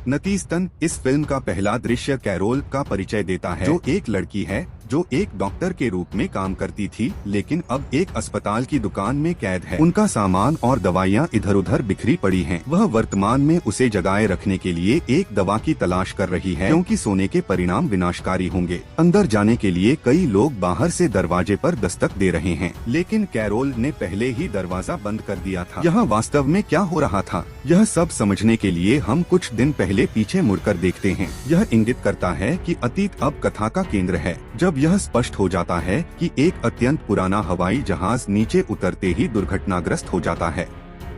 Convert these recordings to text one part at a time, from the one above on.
नतीजतन इस फिल्म का पहला दृश्य कैरोल का परिचय देता है, जो एक लड़की है जो एक डॉक्टर के रूप में काम करती थी, लेकिन अब एक अस्पताल की दुकान में कैद है। उनका सामान और दवाइयाँ इधर उधर बिखरी पड़ी हैं। वह वर्तमान में उसे जगाए रखने के लिए एक दवा की तलाश कर रही है, क्योंकि सोने के परिणाम विनाशकारी होंगे। अंदर जाने के लिए कई लोग बाहर से दरवाजे पर दस्तक दे रहे हैं, लेकिन कैरोल ने पहले ही दरवाजा बंद कर दिया था। यहाँ वास्तव में क्या हो रहा था, यह सब समझने के लिए हम कुछ दिन पहले पीछे मुड़कर देखते हैं। यह इंगित करता है कि अतीत अब कथा का केंद्र है, जब यह स्पष्ट हो जाता है कि एक अत्यंत पुराना हवाई जहाज नीचे उतरते ही दुर्घटनाग्रस्त हो जाता है।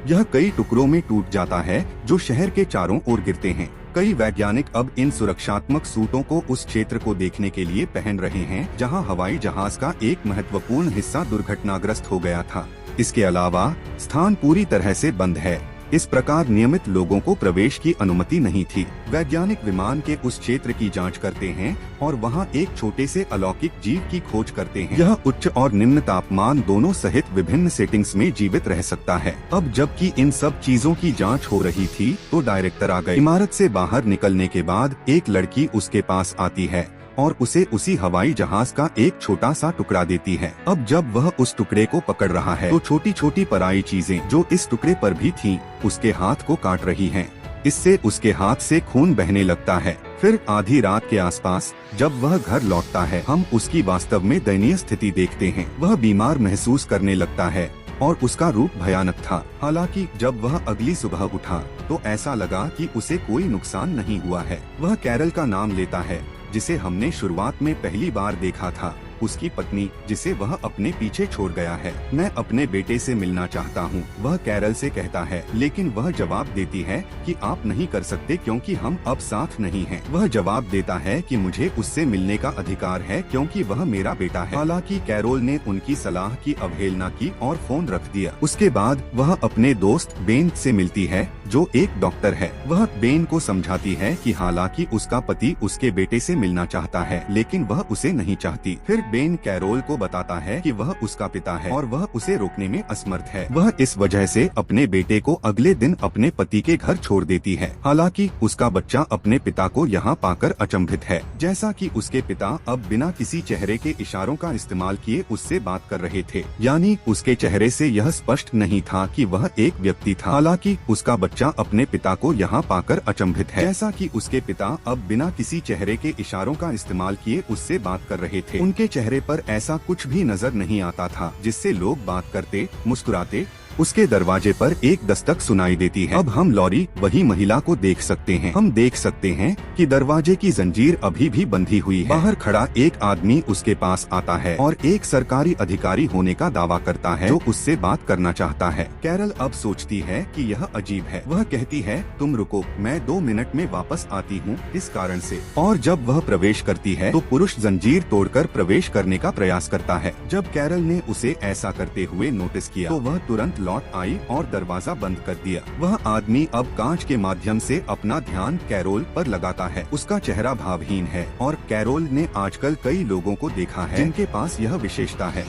यह कई टुकड़ों में टूट जाता है, जो शहर के चारों ओर गिरते हैं। कई वैज्ञानिक अब इन सुरक्षात्मक सूटों को उस क्षेत्र को देखने के लिए पहन रहे हैं, जहां हवाई जहाज का एक महत्वपूर्ण हिस्सा दुर्घटनाग्रस्त हो गया था। इसके अलावा स्थान पूरी तरह से बंद है। इस प्रकार नियमित लोगों को प्रवेश की अनुमति नहीं थी। वैज्ञानिक विमान के उस क्षेत्र की जांच करते हैं और वहां एक छोटे से अलौकिक जीव की खोज करते हैं। यह उच्च और निम्न तापमान दोनों सहित विभिन्न सेटिंग्स में जीवित रह सकता है। अब जबकि इन सब चीजों की जांच हो रही थी, तो डायरेक्टर आ गए। इमारत से बाहर निकलने के बाद एक लड़की उसके पास आती है और उसे उसी हवाई जहाज का एक छोटा सा टुकड़ा देती है। अब जब वह उस टुकड़े को पकड़ रहा है, तो छोटी छोटी पराई चीजें जो इस टुकड़े पर भी थीं, उसके हाथ को काट रही हैं। इससे उसके हाथ से खून बहने लगता है। फिर आधी रात के आसपास जब वह घर लौटता है, हम उसकी वास्तव में दयनीय स्थिति देखते हैं। वह बीमार महसूस करने लगता है और उसका रूप भयानक था। हालांकि जब वह अगली सुबह उठा, तो ऐसा लगा कि उसे कोई नुकसान नहीं हुआ है। वह कैरल का नाम लेता है, जिसे हमने शुरुआत में पहली बार देखा था, उसकी पत्नी, जिसे वह अपने पीछे छोड़ गया है। मैं अपने बेटे से मिलना चाहता हूँ, वह कैरल से कहता है, लेकिन वह जवाब देती है कि आप नहीं कर सकते क्योंकि हम अब साथ नहीं हैं। वह जवाब देता है कि मुझे उससे मिलने का अधिकार है क्योंकि वह मेरा बेटा है। हालांकि कैरोल ने उनकी सलाह की अवहेलना की और फोन रख दिया। उसके बाद वह अपने दोस्त बेन से मिलती है, जो एक डॉक्टर है। वह बेन को समझाती है कि हालांकि उसका पति उसके बेटे से मिलना चाहता है, लेकिन वह उसे नहीं चाहती। फिर बेन कैरोल को बताता है कि वह उसका पिता है और वह उसे रोकने में असमर्थ है। वह इस वजह से अपने बेटे को अगले दिन अपने पति के घर छोड़ देती है। हालांकि उसका बच्चा अपने पिता को यहाँ पाकर अचंभित है, जैसा कि उसके पिता अब बिना किसी चेहरे के इशारों का इस्तेमाल किए उससे बात कर रहे थे। यानी उसके चेहरे से यह स्पष्ट नहीं था कि वह एक व्यक्ति था। हालांकि उसका बच्चा अपने पिता को यहाँ पाकर अचंभित है, जैसा कि उसके पिता अब बिना किसी चेहरे के इशारों का इस्तेमाल किए उससे बात कर रहे थे। उनके चेहरे पर ऐसा कुछ भी नजर नहीं आता था जिससे लोग बात करते, मुस्कुराते। उसके दरवाजे पर एक दस्तक सुनाई देती है। अब हम लॉरी, वही महिला को देख सकते हैं। हम देख सकते हैं कि दरवाजे की जंजीर अभी भी बंधी हुई है। बाहर खड़ा एक आदमी उसके पास आता है और एक सरकारी अधिकारी होने का दावा करता है, जो उससे बात करना चाहता है। कैरल अब सोचती है कि यह अजीब है। वह कहती है, तुम रुको, मैं 2 मिनट में वापस आती हूँ, इस कारण से। और जब वह प्रवेश करती है, तो पुरुष जंजीर तोड़कर प्रवेश करने का प्रयास करता है। जब कैरल ने उसे ऐसा करते हुए नोटिस किया, तो वह तुरंत लौट आई और दरवाजा बंद कर दिया। वह आदमी अब कांच के माध्यम से अपना ध्यान कैरोल पर लगाता है। उसका चेहरा भावहीन है और कैरोल ने आजकल कई लोगों को देखा है जिनके पास यह विशेषता है।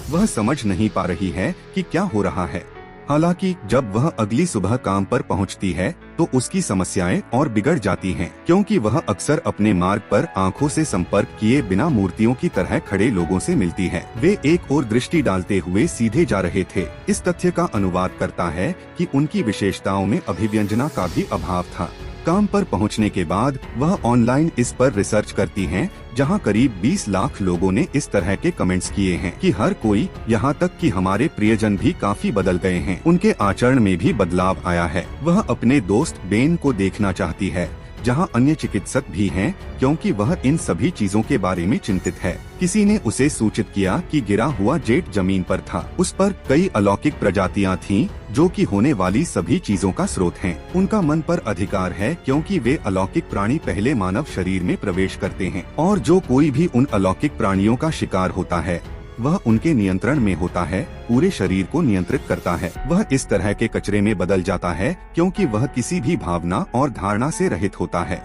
वह समझ नहीं पा रही है कि क्या हो रहा है। हालांकि जब वह अगली सुबह काम पर पहुंचती है, तो उसकी समस्याएं और बिगड़ जाती हैं, क्योंकि वह अक्सर अपने मार्ग पर आंखों से संपर्क किए बिना मूर्तियों की तरह खड़े लोगों से मिलती है। वे एक और दृष्टि डालते हुए सीधे जा रहे थे। इस तथ्य का अनुवाद करता है कि उनकी विशेषताओं में अभिव्यंजना का भी अभाव था। काम पर पहुंचने के बाद वह ऑनलाइन इस पर रिसर्च करती हैं, जहां करीब 20 लाख लोगों ने इस तरह के कमेंट्स किए हैं कि हर कोई, यहां तक कि हमारे प्रियजन भी काफी बदल गए हैं। उनके आचरण में भी बदलाव आया है। वह अपने दोस्त बेन को देखना चाहती है, जहां अन्य चिकित्सक भी हैं, क्योंकि वह इन सभी चीजों के बारे में चिंतित है। किसी ने उसे सूचित किया कि गिरा हुआ जेट जमीन पर था। उस पर कई अलौकिक प्रजातियां थीं, जो कि होने वाली सभी चीजों का स्रोत हैं। उनका मन पर अधिकार है, क्योंकि वे अलौकिक प्राणी पहले मानव शरीर में प्रवेश करते हैं, और जो कोई भी उन अलौकिक प्राणियों का शिकार होता है, वह उनके नियंत्रण में होता है, पूरे शरीर को नियंत्रित करता है। वह इस तरह के कचरे में बदल जाता है, क्योंकि वह किसी भी भावना और धारणा से रहित होता है।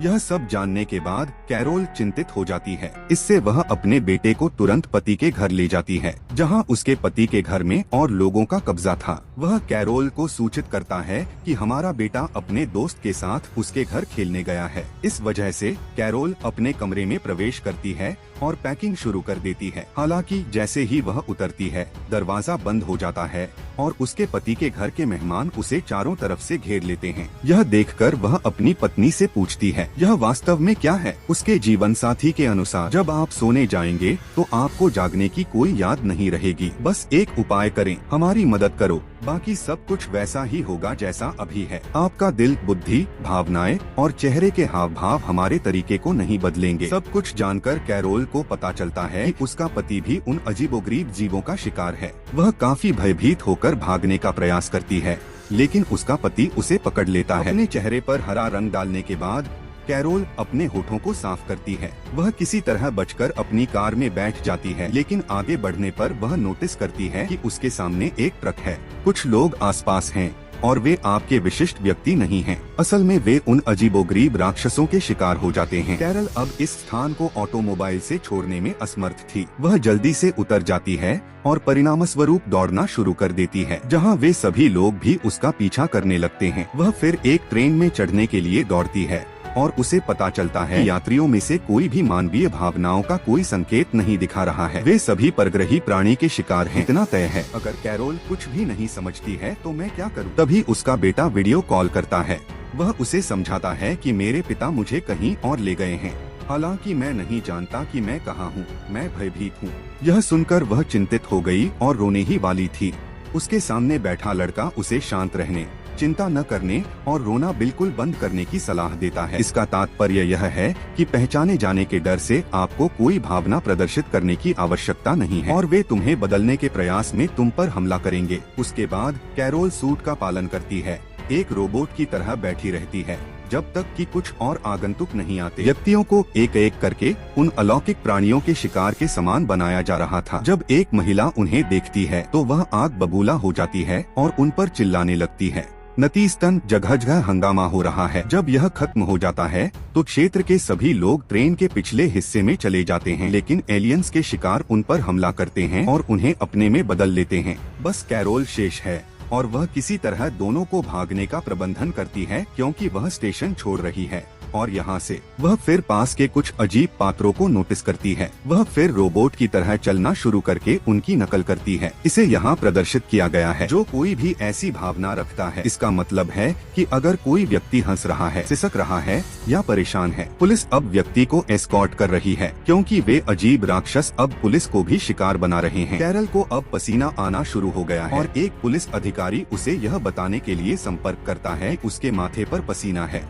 यह सब जानने के बाद कैरोल चिंतित हो जाती है। इससे वह अपने बेटे को तुरंत पति के घर ले जाती है, जहां उसके पति के घर में और लोगों का कब्जा था। वह कैरोल को सूचित करता है कि हमारा बेटा अपने दोस्त के साथ उसके घर खेलने गया है। इस वजह से कैरोल अपने कमरे में प्रवेश करती है और पैकिंग शुरू कर देती है। हालांकि जैसे ही वह उतरती है, दरवाजा बंद हो जाता है और उसके पति के घर के मेहमान उसे चारों तरफ से घेर लेते हैं। यह देखकर वह अपनी पत्नी से पूछती है, यह वास्तव में क्या है? उसके जीवन साथी के अनुसार जब आप सोने जाएंगे तो आपको जागने की कोई याद नहीं रहेगी। बस एक उपाय करें, हमारी मदद करो, बाकी सब कुछ वैसा ही होगा जैसा अभी है। आपका दिल, बुद्धि, भावनाएं और चेहरे के हाव भाव हमारे तरीके को नहीं बदलेंगे। सब कुछ जानकर कैरोल को पता चलता है कि उसका पति भी उन अजीबोगरीब जीवों का शिकार है। वह काफी भयभीत होकर भागने का प्रयास करती है, लेकिन उसका पति उसे पकड़ लेता है। अपने चेहरे पर हरा रंग डालने के बाद कैरोल अपने होठों को साफ करती है। वह किसी तरह बचकर अपनी कार में बैठ जाती है, लेकिन आगे बढ़ने पर वह नोटिस करती है कि उसके सामने एक ट्रक है। कुछ लोग आसपास हैं और वे आपके विशिष्ट व्यक्ति नहीं हैं। असल में वे उन अजीबोगरीब राक्षसों के शिकार हो जाते हैं। कैरल अब इस स्थान को ऑटोमोबाइल से छोड़ने में असमर्थ थी। वह जल्दी से उतर जाती है और परिणामस्वरूप दौड़ना शुरू कर देती है, जहां वे सभी लोग भी उसका पीछा करने लगते हैं। वह फिर एक ट्रेन में चढ़ने के लिए दौड़ती है और उसे पता चलता है यात्रियों में से कोई भी मानवीय भावनाओं का कोई संकेत नहीं दिखा रहा है। वे सभी परग्रही प्राणी के शिकार हैं। इतना तय है, अगर कैरोल कुछ भी नहीं समझती है तो मैं क्या करूं? तभी उसका बेटा वीडियो कॉल करता है। वह उसे समझाता है कि मेरे पिता मुझे कहीं और ले गए हैं, हालांकि मैं नहीं जानता कि मैं कहाँ हूँ। मैं भयभीत हूँ। यह सुनकर वह चिंतित हो गई और रोने ही वाली थी। उसके सामने बैठा लड़का उसे शांत रहने, चिंता न करने और रोना बिल्कुल बंद करने की सलाह देता है। इसका तात्पर्य यह है कि पहचाने जाने के डर से आपको कोई भावना प्रदर्शित करने की आवश्यकता नहीं है और वे तुम्हें बदलने के प्रयास में तुम पर हमला करेंगे। उसके बाद कैरोल सूट का पालन करती है, एक रोबोट की तरह बैठी रहती है जब तक कि कुछ और आगंतुक नहीं आते। व्यक्तियों को एक एक करके उन अलौकिक प्राणियों के शिकार के समान बनाया जा रहा था। जब एक महिला उन्हें देखती है तो वह आग बबूला हो जाती है और उन पर चिल्लाने लगती है। नतीजतन जगह जगह हंगामा हो रहा है। जब यह खत्म हो जाता है तो क्षेत्र के सभी लोग ट्रेन के पिछले हिस्से में चले जाते हैं, लेकिन एलियंस के शिकार उन पर हमला करते हैं और उन्हें अपने में बदल लेते हैं। बस कैरोल शेष है और वह किसी तरह दोनों को भागने का प्रबंधन करती है, क्योंकि वह स्टेशन छोड़ रही है। और यहाँ से वह फिर पास के कुछ अजीब पात्रों को नोटिस करती है। वह फिर रोबोट की तरह चलना शुरू करके उनकी नकल करती है। इसे यहाँ प्रदर्शित किया गया है, जो कोई भी ऐसी भावना रखता है। इसका मतलब है कि अगर कोई व्यक्ति हंस रहा है, सिसक रहा है या परेशान है, पुलिस अब व्यक्ति को एस्कॉर्ट कर रही है, क्योंकि वे अजीब राक्षस अब पुलिस को भी शिकार बना रहे हैं। कैरल को अब पसीना आना शुरू हो गया है और एक पुलिस अधिकारी उसे यह बताने के लिए संपर्क करता है उसके माथे पर पसीना है।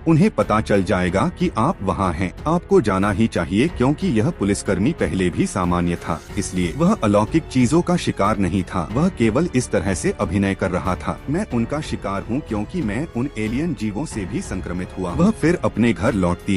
उन्हें पता चल जाएगा कि आप वहाँ हैं। आपको जाना ही चाहिए, क्योंकि यह पुलिसकर्मी पहले भी सामान्य था, इसलिए वह अलौकिक चीजों का शिकार नहीं था। वह केवल इस तरह से अभिनय कर रहा था। मैं उनका शिकार हूँ क्योंकि मैं उन एलियन जीवों से भी संक्रमित हुआ। वह फिर अपने घर लौटती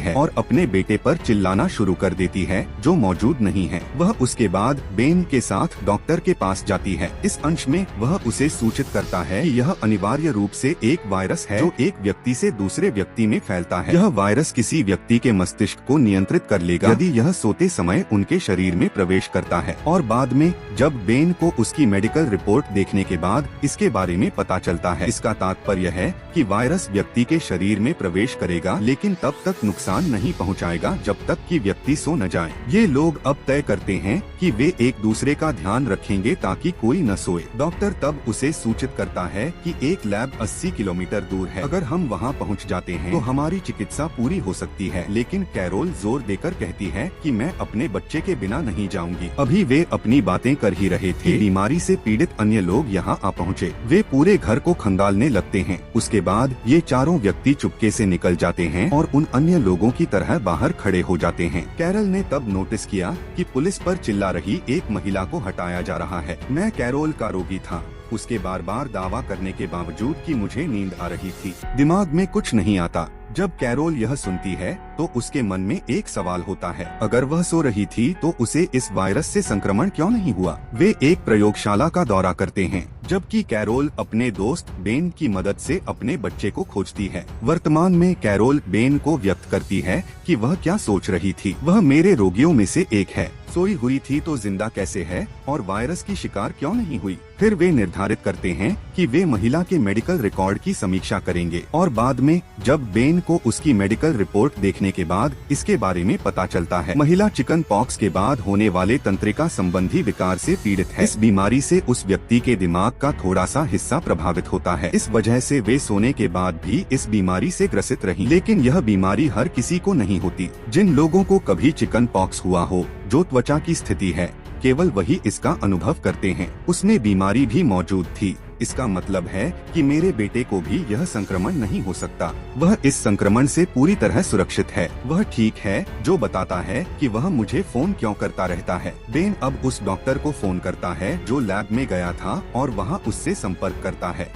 है और अपने बेटे पर चिल्लाना शुरू कर देती है, जो मौजूद नहीं है। वह उसके बाद बेन के साथ डॉक्टर के पास जाती है। इस अंश में वह उसे सूचित करता है कि यह अनिवार्य रूप से एक वायरस है जो एक व्यक्ति से दूसरे व्यक्ति में फैलता है। यह वायरस किसी व्यक्ति के मस्तिष्क को नियंत्रित कर लेगा यदि यह सोते समय उनके शरीर में प्रवेश करता है। और बाद में जब बेन को उसकी मेडिकल रिपोर्ट देखने के बाद इसके बारे में पता चलता है। इसका तात्पर्य है कि वायरस व्यक्ति के शरीर में प्रवेश करेगा, लेकिन तब तक नुकसान नहीं पहुंचाएगा जब तक कि व्यक्ति सो न जाए। ये लोग अब तय करते हैं कि वे एक दूसरे का ध्यान रखेंगे ताकि कोई न सोए। डॉक्टर तब उसे सूचित करता है कि एक लैब 80 किलोमीटर दूर है। अगर हम वहां पहुंच जाते हैं तो हमारी चिकित्सा पूरी हो सकती है। लेकिन कैरोल जोर देकर कहती है कि मैं अपने बच्चे के बिना नहीं जाऊंगी। अभी वे अपनी बातें कर ही रहे थे, बीमारी से पीड़ित अन्य लोग यहाँ आ पहुँचे। वे पूरे घर को खंगालने लगते हैं। उसके बाद ये चारों व्यक्ति चुपके से निकल जाते हैं और उन अन्य लोगों की तरह बाहर खड़े हो जाते हैं। कैरल ने तब नोटिस किया कि पुलिस पर चिल्ला रही एक महिला को हटाया जा रहा है। मैं कैरोल का रोगी था। उसके बार बार दावा करने के बावजूद कि मुझे नींद आ रही थी। दिमाग में कुछ नहीं आता। जब कैरोल यह सुनती है तो उसके मन में एक सवाल होता है, अगर वह सो रही थी तो उसे इस वायरस से संक्रमण क्यों नहीं हुआ। वे एक प्रयोगशाला का दौरा करते हैं, जबकि कैरोल अपने दोस्त बेन की मदद से अपने बच्चे को खोजती है। वर्तमान में कैरोल बेन को व्यक्त करती है कि वह क्या सोच रही थी। वह मेरे रोगियों में से एक है, सोई हुई थी तो जिंदा कैसे है और वायरस की शिकार क्यों नहीं हुई। फिर वे निर्धारित करते हैं कि वे महिला के मेडिकल रिकॉर्ड की समीक्षा करेंगे और बाद में जब बेन को उसकी मेडिकल रिपोर्ट देखने के बाद इसके बारे में पता चलता है, महिला चिकन पॉक्स के बाद होने वाले तंत्रिका संबंधी विकार से पीड़ित है। इस बीमारी से उस व्यक्ति के दिमाग का थोड़ा सा हिस्सा प्रभावित होता है। इस वजह से वे सोने के बाद भी इस बीमारी से ग्रसित रही। लेकिन यह बीमारी हर किसी को नहीं होती। जिन लोगों को कभी चिकन पॉक्स हुआ हो, जो त्वचा की स्थिति है, केवल वही इसका अनुभव करते हैं। उसमें बीमारी भी मौजूद थी। इसका मतलब है कि मेरे बेटे को भी यह संक्रमण नहीं हो सकता। वह इस संक्रमण से पूरी तरह सुरक्षित है। वह ठीक है, जो बताता है कि वह मुझे फोन क्यों करता रहता है। बेन अब उस डॉक्टर को फोन करता है जो लैब में गया था और वहाँ उससे संपर्क करता है।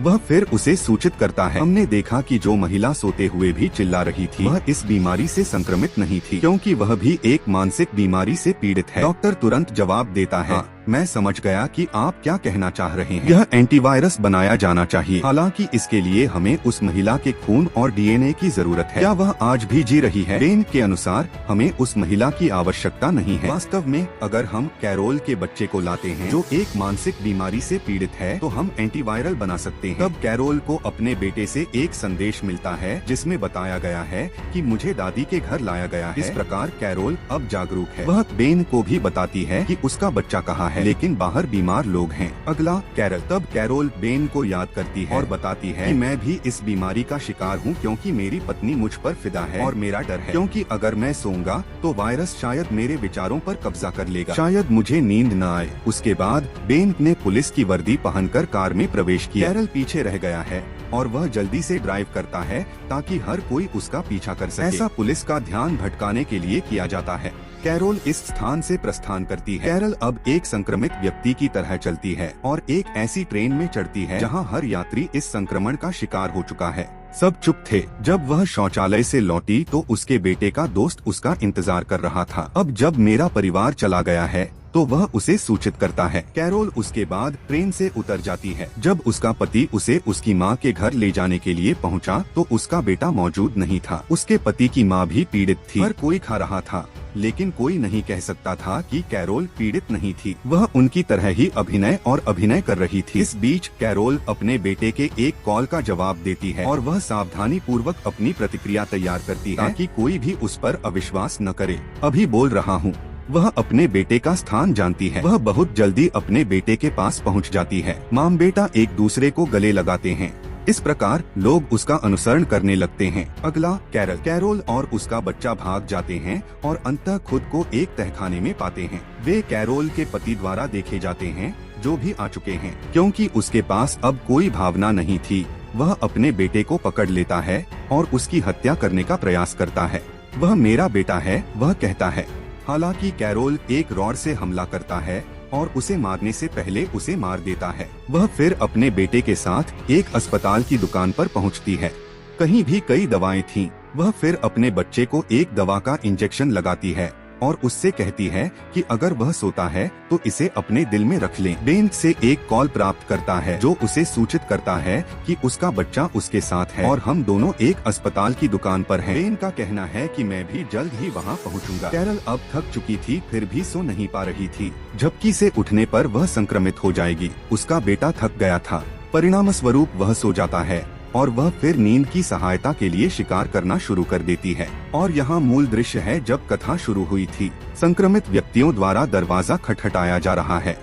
वह फिर उसे सूचित करता है, हमने देखा कि जो महिला सोते हुए भी चिल्ला रही थी वह इस बीमारी से संक्रमित नहीं थी, क्योंकि वह भी एक मानसिक बीमारी से पीड़ित है। डॉक्टर तुरंत जवाब देता है, मैं समझ गया कि आप क्या कहना चाह रहे हैं। यह एंटीवायरस बनाया जाना चाहिए। हालांकि इसके लिए हमें उस महिला के खून और डीएनए की जरूरत है। क्या वह आज भी जी रही है? बेन के अनुसार हमें उस महिला की आवश्यकता नहीं है। वास्तव में अगर हम कैरोल के बच्चे को लाते हैं जो एक मानसिक बीमारी से पीड़ित है तो हम एंटीवायरल बना सकते हैं। तब कैरोल को अपने बेटे से एक संदेश मिलता है जिसमें बताया गया है कि मुझे दादी के घर लाया गया है। इस प्रकार कैरोल अब जागरूक है। वह बेन को भी बताती है कि उसका बच्चा कहाँ है, लेकिन बाहर बीमार लोग हैं। अगला कैरल। तब कैरोल बेन को याद करती है और बताती है कि मैं भी इस बीमारी का शिकार हूँ, क्योंकि मेरी पत्नी मुझ पर फिदा है और मेरा डर है, क्योंकि अगर मैं सोऊंगा तो वायरस शायद मेरे विचारों पर कब्जा कर लेगा, शायद मुझे नींद न आए। उसके बाद बेन ने पुलिस की वर्दी पहनकर कार में प्रवेश किया। कैरल पीछे रह गया है और वह जल्दी से ड्राइव करता है ताकि हर कोई उसका पीछा कर सके। ऐसा पुलिस का ध्यान भटकाने के लिए किया जाता है। कैरोल इस स्थान से प्रस्थान करती है। कैरल अब एक संक्रमित व्यक्ति की तरह चलती है और एक ऐसी ट्रेन में चढ़ती है जहां हर यात्री इस संक्रमण का शिकार हो चुका है। सब चुप थे। जब वह शौचालय से लौटी तो उसके बेटे का दोस्त उसका इंतजार कर रहा था। अब जब मेरा परिवार चला गया है तो वह उसे सूचित करता है। कैरोल उसके बाद ट्रेन से उतर जाती है। जब उसका पति उसे उसकी माँ के घर ले जाने के लिए पहुँचा तो उसका बेटा मौजूद नहीं था। उसके पति की माँ भी पीड़ित थी। हर कोई खा रहा था, लेकिन कोई नहीं कह सकता था कि कैरोल पीड़ित नहीं थी। वह उनकी तरह ही अभिनय कर रही थी। इस बीच कैरोल अपने बेटे के एक कॉल का जवाब देती है और वह सावधानी पूर्वक अपनी प्रतिक्रिया तैयार करती है ताकि कोई भी उस पर अविश्वास न करे। अभी बोल रहा हूँ। वह अपने बेटे का स्थान जानती है। वह बहुत जल्दी अपने बेटे के पास पहुंच जाती है। माँ बेटा एक दूसरे को गले लगाते हैं। इस प्रकार लोग उसका अनुसरण करने लगते हैं। अगला कैरल। कैरोल और उसका बच्चा भाग जाते हैं और अंततः खुद को एक तहखाने में पाते हैं। वे कैरोल के पति द्वारा देखे जाते हैं जो भी आ चुके हैं। क्योंकि उसके पास अब कोई भावना नहीं थी, वह अपने बेटे को पकड़ लेता है और उसकी हत्या करने का प्रयास करता है। वह मेरा बेटा है, वह कहता है। हालांकि कैरोल एक रॉड से हमला करता है और उसे मारने से पहले उसे मार देता है। वह फिर अपने बेटे के साथ एक अस्पताल की दुकान पर पहुंचती है। कहीं भी कई दवाएं थीं। वह फिर अपने बच्चे को एक दवा का इंजेक्शन लगाती है और उससे कहती है कि अगर वह सोता है तो इसे अपने दिल में रख लें। बेन से एक कॉल प्राप्त करता है जो उसे सूचित करता है कि उसका बच्चा उसके साथ है और हम दोनों एक अस्पताल की दुकान पर हैं। बेन का कहना है कि मैं भी जल्द ही वहां पहुंचूंगा। कैरल अब थक चुकी थी, फिर भी सो नहीं पा रही थी। झपकी से उठने पर वह संक्रमित हो जाएगी। उसका बेटा थक गया था, परिणाम स्वरूप वह सो जाता है और वह फिर नींद की सहायता के लिए शिकार करना शुरू कर देती है। और यहाँ मूल दृश्य है जब कथा शुरू हुई थी। संक्रमित व्यक्तियों द्वारा दरवाजा खटखटाया जा रहा है।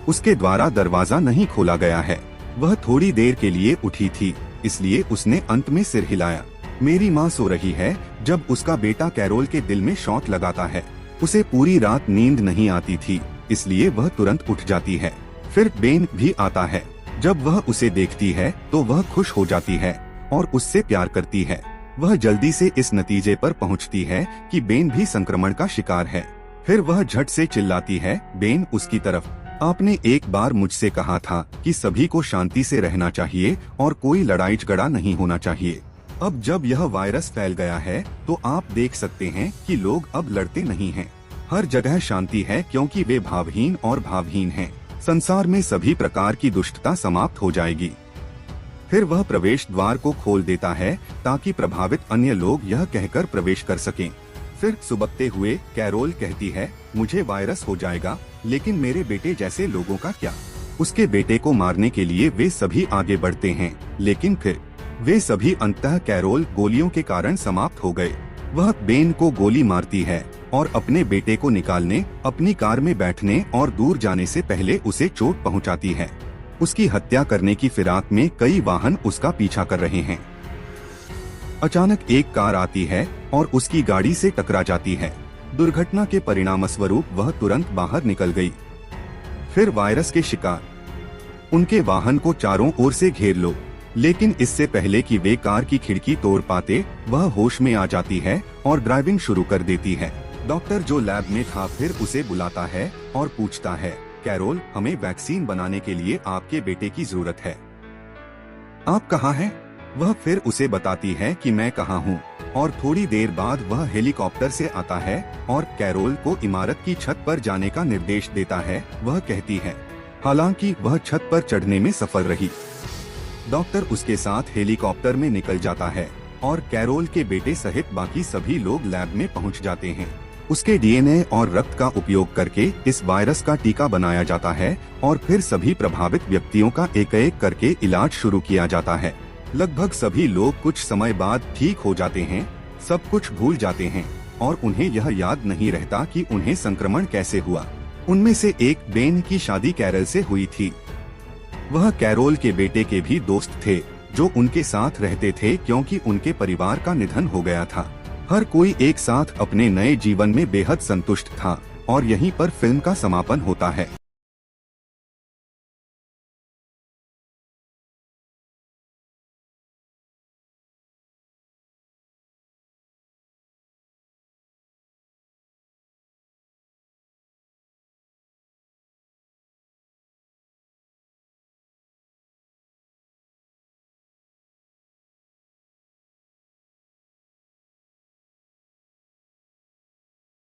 उसके द्वारा दरवाजा नहीं खोला गया है। वह थोड़ी देर के लिए उठी थी, इसलिए उसने अंत में सिर हिलाया। मेरी माँ सो रही है। जब उसका बेटा कैरोल के दिल में शॉट लगाता है, उसे पूरी रात नींद नहीं आती थी, इसलिए वह तुरंत उठ जाती है। फिर बेन भी आता है। जब वह उसे देखती है तो वह खुश हो जाती है और उससे प्यार करती है। वह जल्दी से इस नतीजे पर पहुंचती है कि बेन भी संक्रमण का शिकार है। फिर वह झट से चिल्लाती है, बेन उसकी तरफ। आपने एक बार मुझसे कहा था कि सभी को शांति से रहना चाहिए और कोई लड़ाई झगड़ा नहीं होना चाहिए। अब जब यह वायरस फैल गया है तो आप देख सकते हैं कि लोग अब लड़ते नहीं हैं। हर जगह शांति है क्योंकि वे भावहीन और भावहीन हैं। संसार में सभी प्रकार की दुष्टता समाप्त हो जाएगी। फिर वह प्रवेश द्वार को खोल देता है ताकि प्रभावित अन्य लोग यह कहकर प्रवेश कर सकें। फिर सुबकते हुए कैरोल कहती है, मुझे वायरस हो जाएगा, लेकिन मेरे बेटे जैसे लोगों का क्या? उसके बेटे को मारने के लिए वे सभी आगे बढ़ते हैं, लेकिन फिर वे सभी अंततः कैरोल गोलियों के कारण समाप्त हो गए। वह बेन को गोली मारती है और अपने बेटे को निकालने, अपनी कार में बैठने और दूर जाने से पहले उसे चोट पहुंचाती है। उसकी हत्या करने की फिराक में कई वाहन उसका पीछा कर रहे हैं। अचानक एक कार आती है और उसकी गाड़ी से टकरा जाती है। दुर्घटना के परिणामस्वरूप वह तुरंत बाहर निकल गई। फिर वायरस के शिकार। उनके वाहन को चारों ओर से घेर लो, लेकिन इससे पहले कि वे कार की खिड़की तोड़ पाते, वह होश में आ जाती है और ड्राइविंग शुरू कर देती है। डॉक्टर जो लैब में था फिर उसे बुलाता है और पूछता है, कैरोल, हमें वैक्सीन बनाने के लिए आपके बेटे की जरूरत है। आप कहाँ हैं? वह फिर उसे बताती है कि मैं कहाँ हूँ, और थोड़ी देर बाद वह हेलीकॉप्टर से आता है और कैरोल को इमारत की छत पर जाने का निर्देश देता है। वह कहती है, हालांकि वह छत पर चढ़ने में सफल रही। डॉक्टर उसके साथ हेलीकॉप्टर में निकल जाता है और कैरोल के बेटे सहित बाकी सभी लोग लैब में पहुँच जाते हैं। उसके डीएनए और रक्त का उपयोग करके इस वायरस का टीका बनाया जाता है और फिर सभी प्रभावित व्यक्तियों का एक एक करके इलाज शुरू किया जाता है। लगभग सभी लोग कुछ समय बाद ठीक हो जाते हैं, सब कुछ भूल जाते हैं और उन्हें यह याद नहीं रहता कि उन्हें संक्रमण कैसे हुआ। उनमें से एक बेन की शादी कैरल से हुई थी। वह कैरोल के बेटे के भी दोस्त थे जो उनके साथ रहते थे क्योंकि उनके परिवार का निधन हो गया था। हर कोई एक साथ अपने नए जीवन में बेहद संतुष्ट था और यहीं पर फिल्म का समापन होता है।